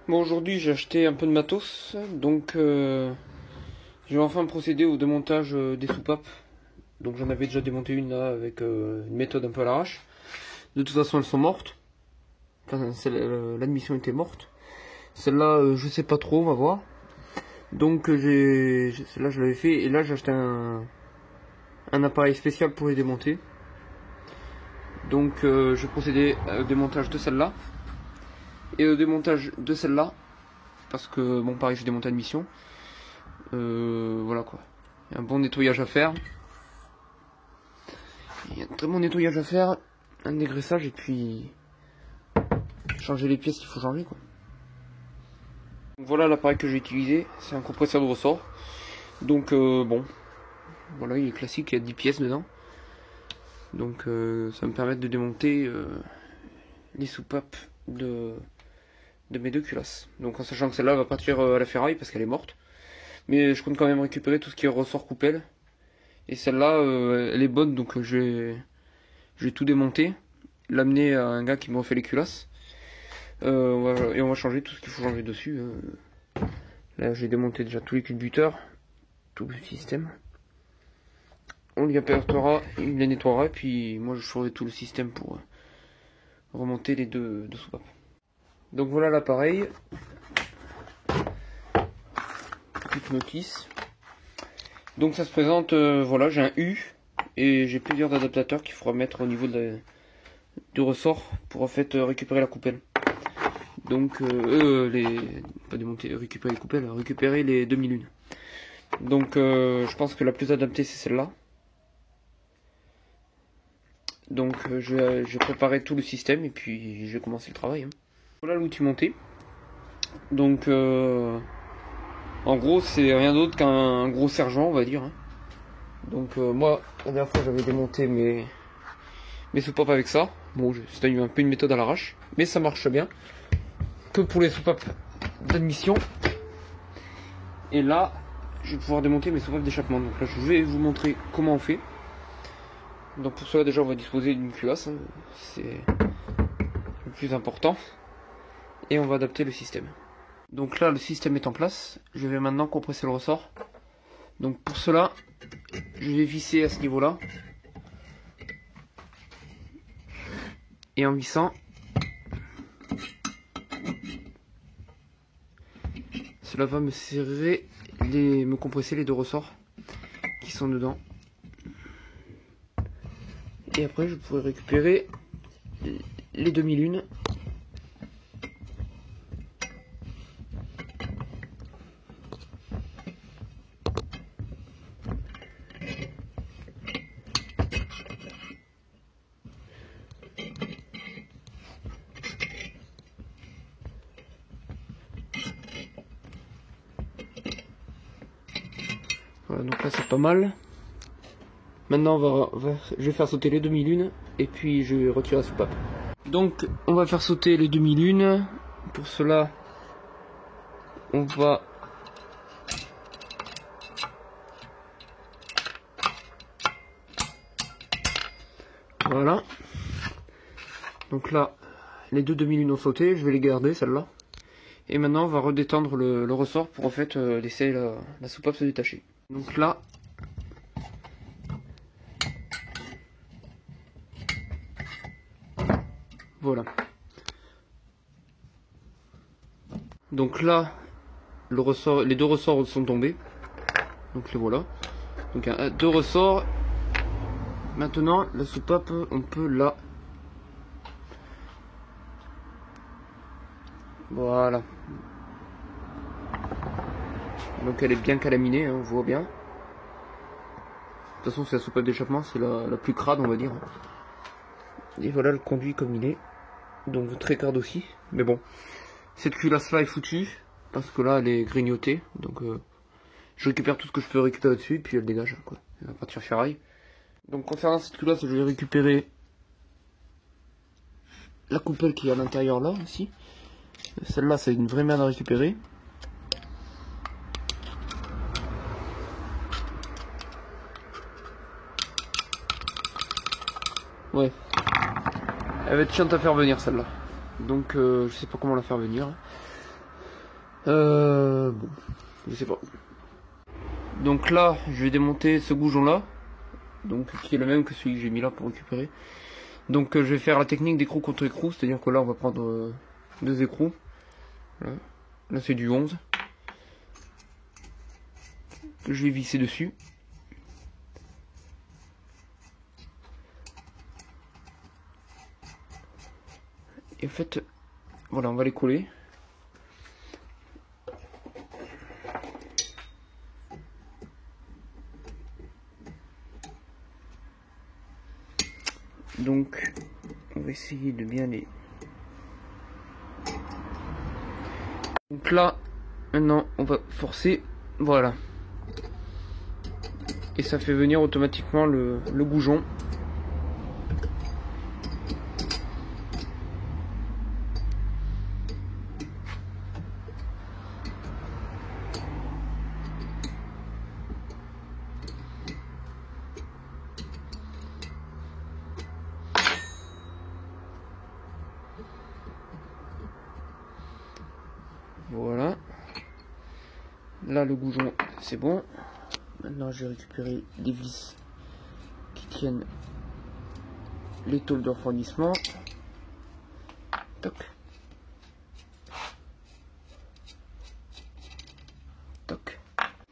Bon, aujourd'hui j'ai acheté un peu de matos, donc je vais enfin procéder au démontage des soupapes. Donc j'en avais déjà démonté une là avec une méthode un peu à l'arrache. De toute façon elles sont mortes. Enfin, l'admission était morte. Celle-là je sais pas trop, on va voir. Donc celle-là je l'avais fait et là j'ai acheté un appareil spécial pour les démonter. Donc je vais procéder au démontage de celle-là. Et au démontage de celle-là, parce que bon pareil j'ai démonté l'admission. Voilà quoi. Il y a un bon nettoyage à faire. Il y a un très bon nettoyage à faire, un dégraissage et puis changer les pièces qu'il faut changer quoi. Donc voilà l'appareil que j'ai utilisé, c'est un compresseur de ressort. Donc bon, voilà il est classique, il y a 10 pièces dedans. Donc ça va me permettre de démonter les soupapes de mes deux culasses. Donc en sachant que celle-là va partir à la ferraille parce qu'elle est morte. Mais je compte quand même récupérer tout ce qui est ressort coupelle. Et celle-là, elle est bonne, donc je vais tout démonter, l'amener à un gars qui me refait les culasses. Et on va changer tout ce qu'il faut changer dessus. Là, j'ai démonté déjà tous les culbuteurs, tout le système. On les apportera, il les nettoiera, et puis moi je ferai tout le système pour remonter les deux soupapes. Donc voilà l'appareil. Petite notice. Donc ça se présente, voilà, j'ai un U et j'ai plusieurs adaptateurs qu'il faudra mettre au niveau du ressort pour en fait récupérer la coupelle. Donc pas démonter, récupérer les coupelles, récupérer les demi-lunes. Donc je pense que la plus adaptée c'est celle-là. Donc je vais préparer tout le système et puis je vais commencer le travail. Hein. Voilà l'outil monté. Donc en gros, c'est rien d'autre qu'un gros sergent, on va dire. Hein. Donc moi, la dernière fois, j'avais démonté mes soupapes avec ça. Bon, c'était un peu une méthode à l'arrache, mais ça marche bien. Que pour les soupapes d'admission. Et là, je vais pouvoir démonter mes soupapes d'échappement. Donc là, je vais vous montrer comment on fait. Donc pour cela, déjà, on va disposer d'une culasse. Hein. C'est le plus important. Et on va adapter le système. Donc là le système est en place, je vais maintenant compresser le ressort. Donc pour cela, je vais visser à ce niveau là. Et en vissant, cela va me serrer, me compresser les deux ressorts qui sont dedans. Et après je pourrai récupérer les demi-lunes. Voilà, donc là c'est pas mal. Maintenant je vais faire sauter les demi-lunes et puis je vais retirer la soupape. Donc on va faire sauter les demi-lunes. Pour cela on va voilà. Donc là les deux demi-lunes ont sauté, je vais les garder celle-là. Et maintenant on va redétendre le ressort pour en fait laisser la soupape se détacher. Donc là voilà. Donc là les deux ressorts sont tombés. Donc les voilà. Donc deux ressorts. Maintenant la soupape on peut la voilà. Donc elle est bien calaminée, hein, on voit bien. De toute façon c'est la soupape d'échappement, c'est la plus crade on va dire. Et voilà le conduit comme il est. Donc très crade aussi. Mais bon, cette culasse là est foutue. Parce que là elle est grignotée. Donc je récupère tout ce que je peux récupérer dessus. Et puis elle dégage quoi. Elle va partir ferraille. Donc concernant cette culasse, je vais récupérer la coupelle qui est à l'intérieur là aussi. Celle-là c'est une vraie merde à récupérer. Ouais. Elle va être chiante à faire venir celle-là. Donc je sais pas comment la faire venir. Bon, je sais pas. Donc là, je vais démonter ce goujon là, donc qui est le même que celui que j'ai mis là pour récupérer. Donc je vais faire la technique d'écrou contre écrou, c'est-à-dire que là on va prendre deux écrous. Voilà. Là c'est du 11 que je vais visser dessus. Et en fait, voilà, on va les coller. Donc, on va essayer de bien les... Donc là, maintenant, on va forcer, voilà. Et ça fait venir automatiquement le goujon. Voilà. Là, le goujon, c'est bon. Maintenant, je vais récupérer des vis qui tiennent les tôles de refroidissement. Toc. Toc.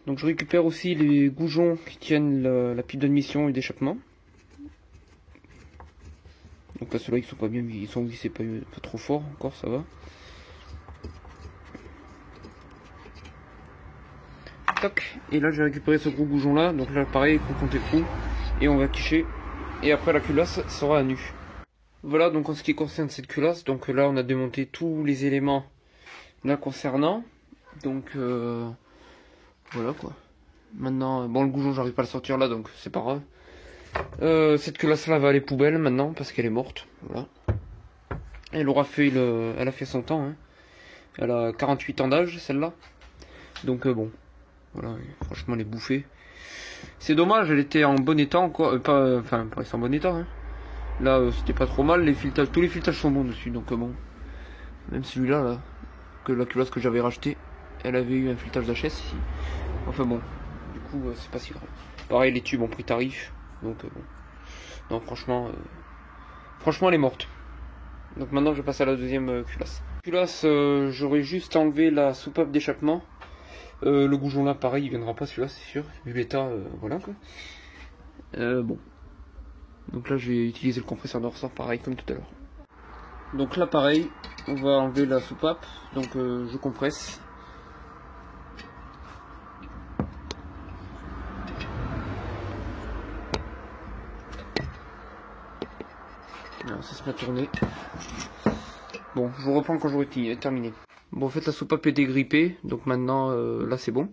Donc, je récupère aussi les goujons qui tiennent la pipe d'admission et d'échappement. Donc là, ceux-là, ils sont pas bien, ils sont vissés pas trop fort encore, ça va. Toc. Et là, j'ai récupéré ce gros goujon là. Donc là, pareil, écrou contre écrou. Et on va quicher. Et après, la culasse sera à nu. Voilà, donc en ce qui concerne cette culasse, donc là, on a démonté tous les éléments là concernant. Donc, voilà quoi. Maintenant, bon, le goujon, j'arrive pas à le sortir là, donc c'est pas grave. Cette culasse là va aller poubelle maintenant, parce qu'elle est morte. Voilà. Elle aura fait elle a fait son temps. Hein. Elle a 48 ans d'âge, celle-là. Donc, bon. Voilà, franchement, elle est bouffée. C'est dommage, elle était en bon état encore. Enfin, pas en bon état. Hein. Là, c'était pas trop mal. Les filetages, tous les filetages sont bons dessus. Donc, bon. Même celui-là, là, que la culasse que j'avais racheté, elle avait eu un filetage d'HS ici. Enfin, bon. Du coup, c'est pas si grave. Pareil, les tubes ont pris tarif. Donc, bon. Non, franchement, elle est morte. Donc, maintenant, je passe à la deuxième culasse. Culasse, j'aurais juste enlevé la soupape d'échappement. Le goujon là, pareil, il viendra pas celui-là, c'est sûr. Vu l'état, voilà quoi. Bon. Donc là, je vais utiliser le compresseur de ressort, pareil comme tout à l'heure. Donc là, pareil, on va enlever la soupape. Donc je compresse. Alors, ça se met à tourner. Bon, je vous reprends quand j'aurai terminé. Bon, en fait, la soupape est dégrippée, donc maintenant, là, c'est bon.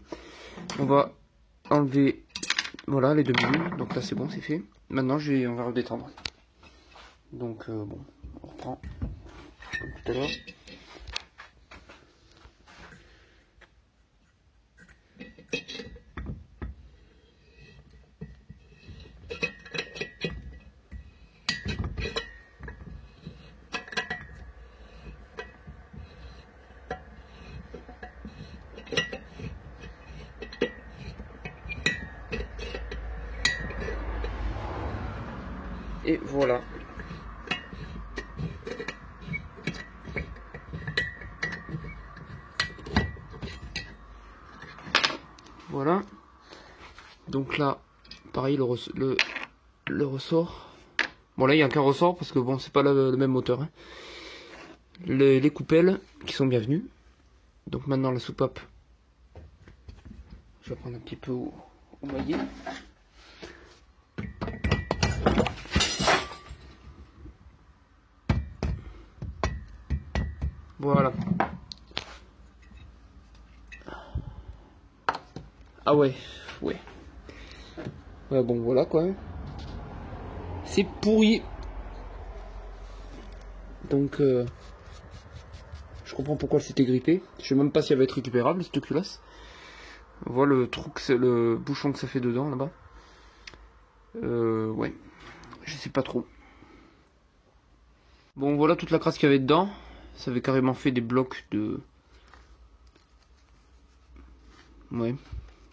On va enlever, voilà, les deux bulles. Donc là, c'est bon, c'est fait. Maintenant, on va redétendre. Donc, bon, on reprend, comme tout à l'heure. Et voilà. Voilà. Donc là, pareil, le ressort. Bon là, il n'y a qu'un ressort parce que bon, c'est pas le même moteur. Hein. Les coupelles qui sont bienvenues. Donc maintenant, la soupape. Je vais prendre un petit peu au maillet. Voilà. Ah ouais, ouais. Ouais, bon, voilà quoi. C'est pourri. Donc, je comprends pourquoi elle s'était grippée. Je sais même pas si elle va être récupérable, cette culasse. Voilà le trou, le bouchon que ça fait dedans, là-bas. Ouais. Je sais pas trop. Bon, voilà toute la crasse qu'il y avait dedans. Ça avait carrément fait des blocs de Ouais.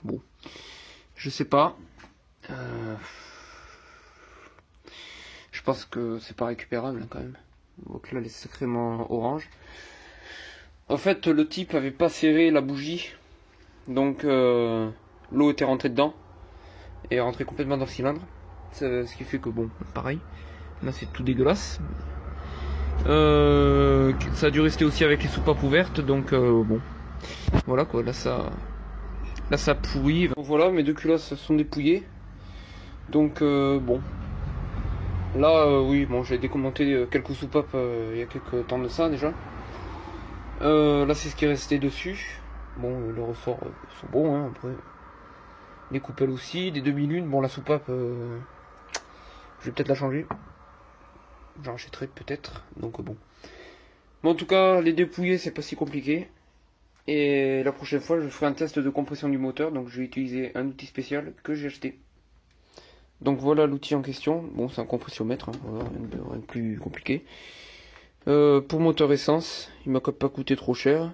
Bon. Je sais pas. Je pense que c'est pas récupérable hein, quand même. Donc là, elle est sacrément orange. En fait, le type avait pas serré la bougie. Donc l'eau était rentrée dedans. Et rentrée complètement dans le cylindre. Ce qui fait que bon, pareil. Là, c'est tout dégueulasse. Ça a dû rester aussi avec les soupapes ouvertes. Donc bon. Voilà quoi, là ça pourrit. Donc, voilà, mes deux culottes sont dépouillées. Donc bon. Là oui, bon, j'ai décommenté quelques soupapes il y a quelques temps de ça déjà. Là c'est ce qui est resté dessus. Bon, les ressorts sont bons hein, après. Les coupelles aussi, des demi-lunes. Bon, la soupape, je vais peut-être la changer. J'en achèterai peut-être. Donc bon. Bon, en tout cas, les dépouiller c'est pas si compliqué. Et la prochaine fois, je ferai un test de compression du moteur. Donc je vais utiliser un outil spécial que j'ai acheté. Donc voilà l'outil en question. Bon, c'est un compressiomètre, hein, voilà, rien de plus compliqué. Pour moteur essence, il m'a pas coûté trop cher.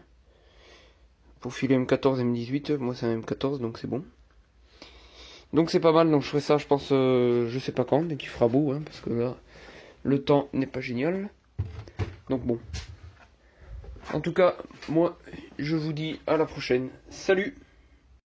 Pour filer M14 M18, moi c'est un M14 donc c'est bon. Donc c'est pas mal, donc je ferai ça je pense je sais pas quand, dès qu'il fera beau, hein, parce que là le temps n'est pas génial. Donc bon. En tout cas, moi je vous dis à la prochaine. Salut!